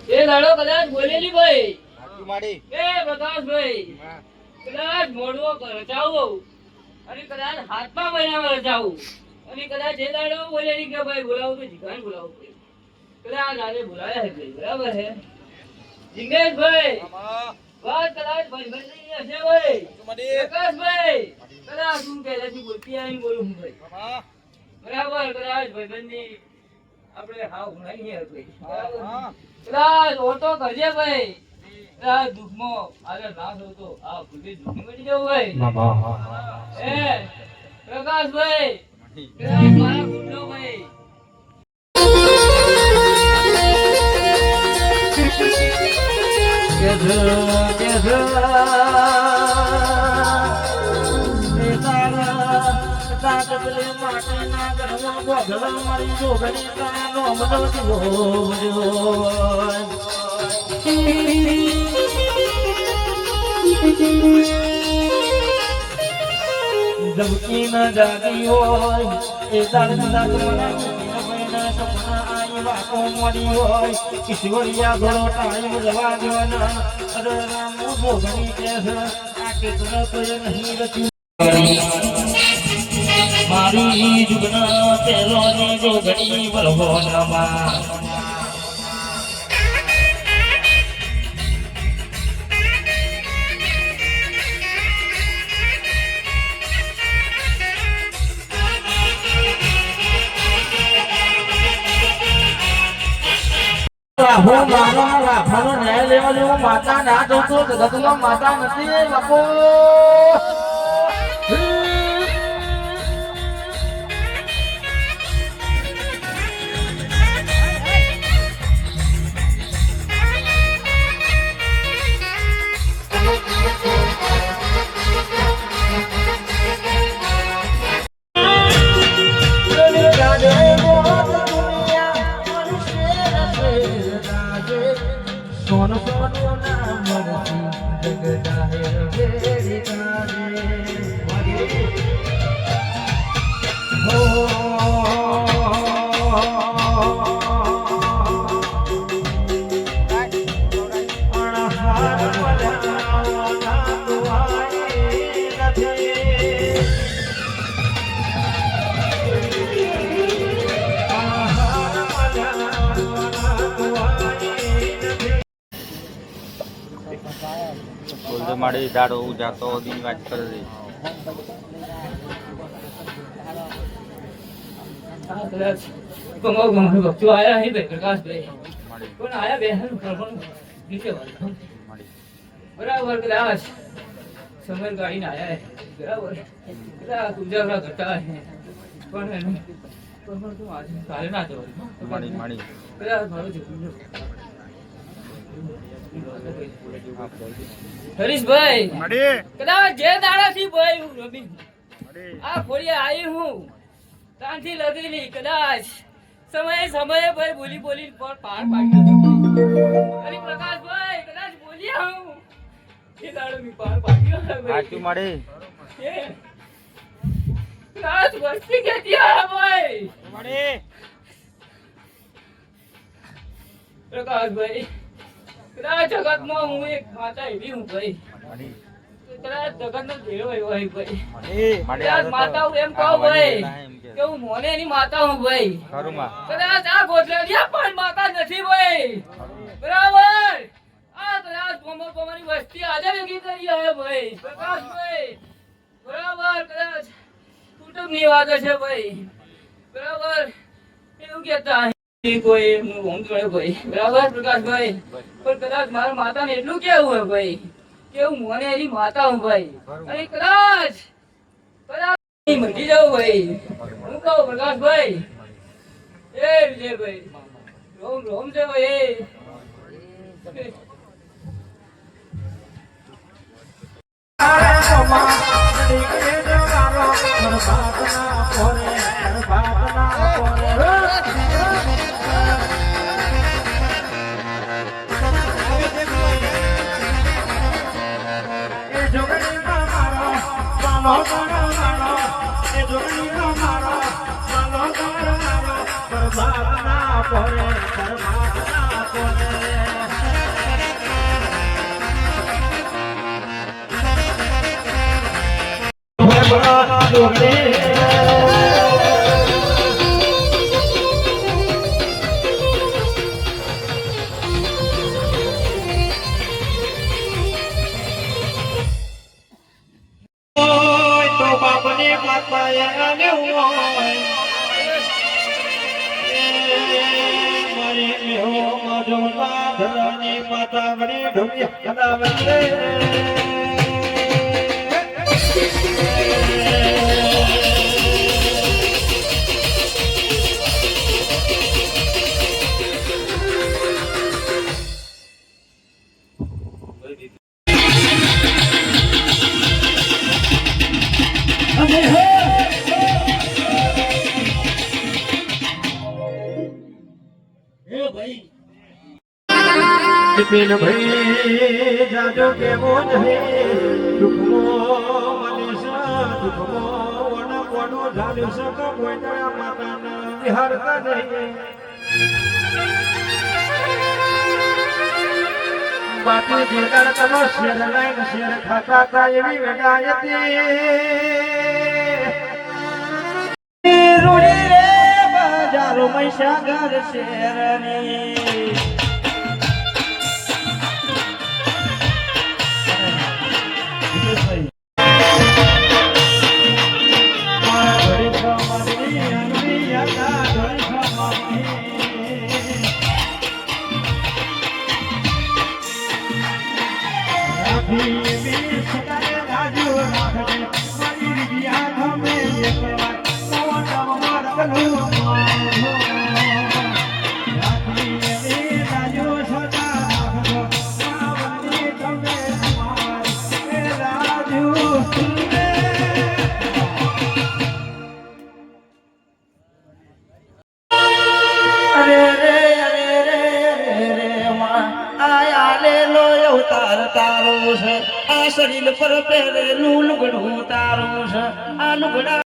એ દાડો કદાચ બોલેલી ભાઈ એ પ્રકાશભાઈ કદાચ મોડવો રચાવો અને કદાચ હાથમાં બનાવવા રચાવું અને કદાચ એ દાડો બોલેલી કે ભાઈ બોલાવું તો જીગાને બોલાવું કદાચ આજે બોલાયા છે બરાબર છે જીગેશભાઈ વાત કદાચ ભાઈ હશે ભાઈ પ્રકાશભાઈ કદાચ હું પહેલાથી બોલતી આવીને બોલું હું ભાઈ બરાબર કદાચ ભાઈબંધી આપણે હાવ ભણાઈએ કદાચ ઓટો કરજે ભાઈ કદાચ દુઃખમાં આગળ ના થતો આ ભૂલી દુઃખી મળી જવું ભાઈ એ પ્રકાશભાઈ કદાચ મારા ગુંડો ભાઈ જબકી ન જાગી હોય એ દાદા સપના આવી વાતો મળી હોય ઈશ્વરિયા ઘરો ટાઈમ જવા દેવાના અરે રામ ભોગની કે આ કેટલા તો નહીં રચ્યું મારી જુગના પેલો ને જોગણી બરહોનામાં હું મારા લાફાનો ન્યાય લેવા જેવું માતા ના જોતો જગતમાં માતા નથી બાપો સોનો સોનો ના મરતી જગદાહે વેરી કારે હો મારી દાડો જાતો દી વાત કરે છે કદાચ ભક્તો આયા હે ભાઈ પ્રકાશભાઈ પણ આયા બે નીચે બરાબર કદાચ સમય ગાડીને આયા બરાબર કદાચ ઉજાગરા કરતા પણ તું આજે કાલે ના જવાનું કદાચ મારું જવું હરીશભાઈ કદાચ જે દાડાથી ભાઈ હું રમી આ ફોડિયા આવી હું ત્યાંથી લગેલી કદાચ સમયે ભાઈ બોલી પર પાર પાડી અરે પ્રકાશભાઈ કદાચ બોલ્યા હું એ દાડો મી પાર પાડ્યો સાચું મળી કદાચ વસ્તી કેતી આ ભાઈ મળી પ્રકાશભાઈ કદાચ જગતમાં હું એક માતા એવી હું ભાઈ કદાચ જગતનો દેવ એવો ભાઈ કદાચ માતા હું એમ કહું ભાઈ કે હું મોને એની માતા હું ભાઈ કદાચ આ ગોધરાડિયા પણ માતા નથી ભાઈ બરાબર આ કદાચ ગોમાની વસ્તી આજે ભેગી કરી હે ભાઈ પ્રકાશભાઈ બરાબર કદાચ કુટુંબની વાત છે ભાઈ બરાબર એવું કહેતા કોઈ હું ભાઈ બરાબર પ્રકાશભાઈ પણ કદાચ મારા માતા ને એટલું કેવું હે ભાઈ કે હું મને એની માતા હું ભાઈ અને કદાચ કદાચ મટી જાઉં ભાઈ. હું કહું પ્રકાશભાઈ, એ વિજયભાઈ, રોમ રોમ છે ભાઈ. માતા બની ઢોલી કદાવે બિપિન ભાઈ જાજો કેવો નહીં દુખમો મનીષા દુખમો વણ વણો ઝાલ્યો સક કોઈના માતાના વિહારતા નહીં બાકી જેદાર તનો શેર લાઈન શેર ખાતા તા એવી વેગાયતી રૂડી રે બજારો મહીસાગર શેરની તારું છે આ શરીર પર પહેરેલું લુગડું તારું છે આ લુગડા